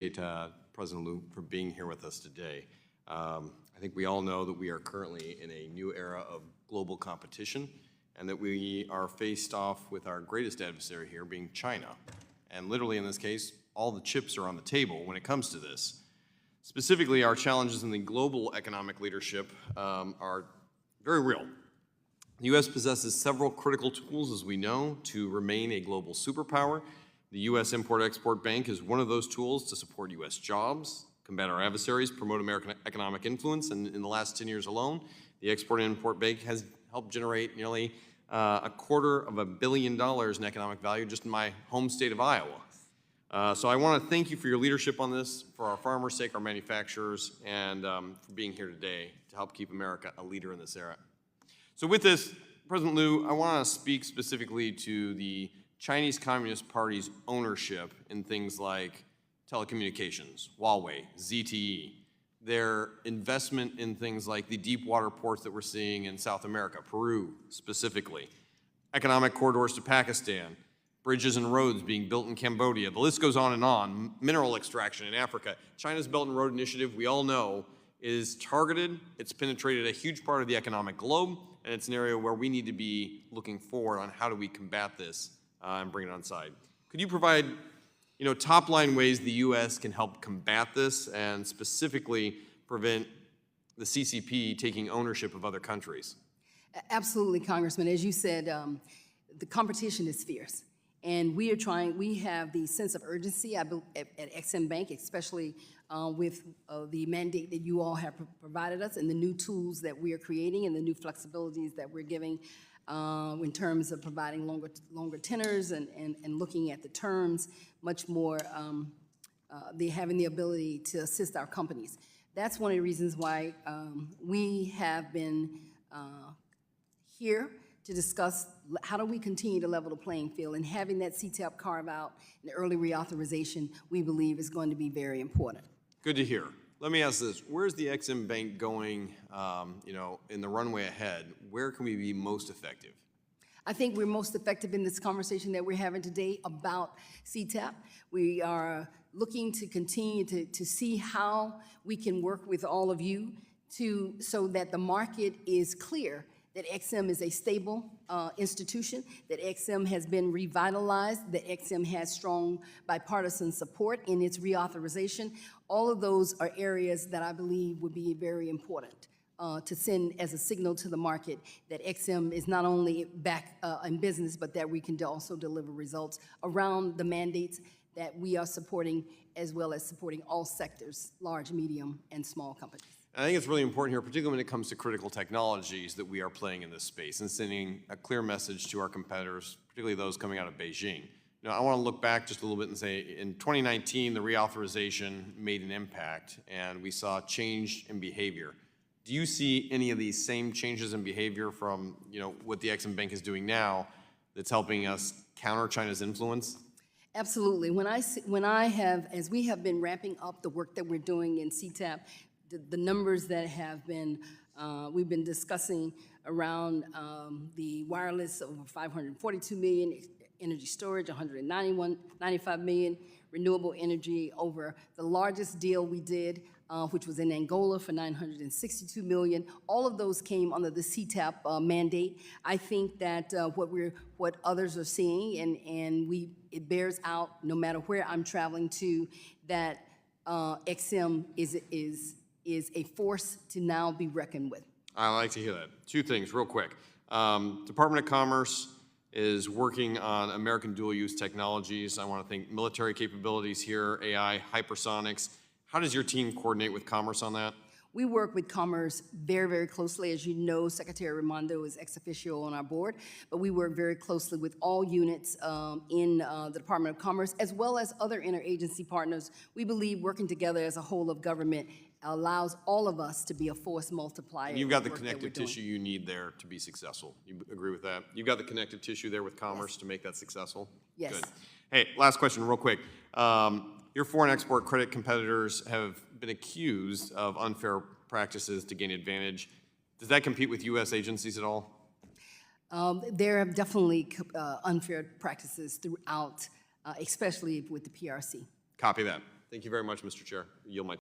President Liu for being here with us today. I think we all know that we are currently in a new era of global competition and that we are faced off with our greatest adversary here being China. And literally in this case, all the chips are on the table when it comes to this. Specifically, our challenges in the global economic leadership are very real. The U.S. possesses several critical tools, as we know, to remain a global superpower. The U.S. Import-Export Bank is one of those tools to support U.S. jobs, combat our adversaries, promote American economic influence, and in the last 10 years alone, the Export-Import Bank has helped generate nearly $250 million in economic value just in my home state of Iowa. So I want to thank you for your leadership on this, for our farmers' sake, our manufacturers, and for being here today to help keep America a leader in this era. So with this, President Liu, I want to speak specifically to the Chinese Communist Party's ownership in things like telecommunications, Huawei, ZTE, their investment in things like the deep water ports that we're seeing in South America, Peru specifically, economic corridors to Pakistan, bridges and roads being built in Cambodia. The list goes on, mineral extraction in Africa. China's Belt and Road Initiative, we all know, is targeted. It's penetrated a huge part of the economic globe, and it's an area where we need to be looking forward on how do we combat this and bring it on side. Could you provide top-line ways the U.S. can help combat this and specifically prevent the CCP taking ownership of other countries? Absolutely, Congressman. As you said, the competition is fierce. And we have the sense of urgency at Ex-Im Bank, especially with the mandate that you all have provided us and the new tools that we are creating and the new flexibilities that we're giving in terms of providing longer tenors and looking at the terms much more, having the ability to assist our companies. That's one of the reasons why we have been here to discuss how do we continue to level the playing field, and having that CTAP carve out and early reauthorization, we believe, is going to be very important. Good to hear. Let me ask this: where's the Ex-Im Bank going? In the runway ahead, where can we be most effective? I think we're most effective in this conversation that we're having today about CTAP. We are looking to continue to see how we can work with all of you so that the market is clear that Ex-Im is a stable institution, that Ex-Im has been revitalized, that Ex-Im has strong bipartisan support in its reauthorization. All of those are areas that I believe would be very important to send as a signal to the market that Ex-Im is not only back in business, but that we can also deliver results around the mandates that we are supporting, as well as supporting all sectors, large, medium, and small companies. I think it's really important here, particularly when it comes to critical technologies, that we are playing in this space and sending a clear message to our competitors, particularly those coming out of Beijing. I want to look back just a little bit and say, in 2019, the reauthorization made an impact, and we saw change in behavior. Do you see any of these same changes in behavior from what the Ex-Im Bank is doing now that's helping us counter China's influence? Absolutely. As we have been ramping up the work that we're doing in CTAP, the numbers that have been, we've been discussing around the wireless, over 542 million, energy storage, 95 million, renewable energy, over the largest deal we did, which was in Angola for 962 million. All of those came under the CTAP mandate. I think that what others are seeing, and it bears out no matter where I'm traveling to, that Ex-Im is a force to now be reckoned with. I like to hear that. Two things real quick. Department of Commerce is working on American dual-use technologies. I want to think military capabilities here, AI, hypersonics. How does your team coordinate with Commerce on that? We work with Commerce very, very closely. As you know, Secretary Raimondo is ex officio on our board, but we work very closely with all units in the Department of Commerce, as well as other interagency partners. We believe working together as a whole of government allows all of us to be a force multiplier. You've got the connective tissue you need there to be successful. You agree with that? You've got the connective tissue there with Commerce to make that successful? Yes. Good. Hey, last question real quick. Your foreign export credit competitors have been accused of unfair practices to gain advantage. Does that compete with U.S. agencies at all? There are definitely unfair practices throughout, especially with the PRC. Copy that. Thank you very much, Mr. Chair. Yield my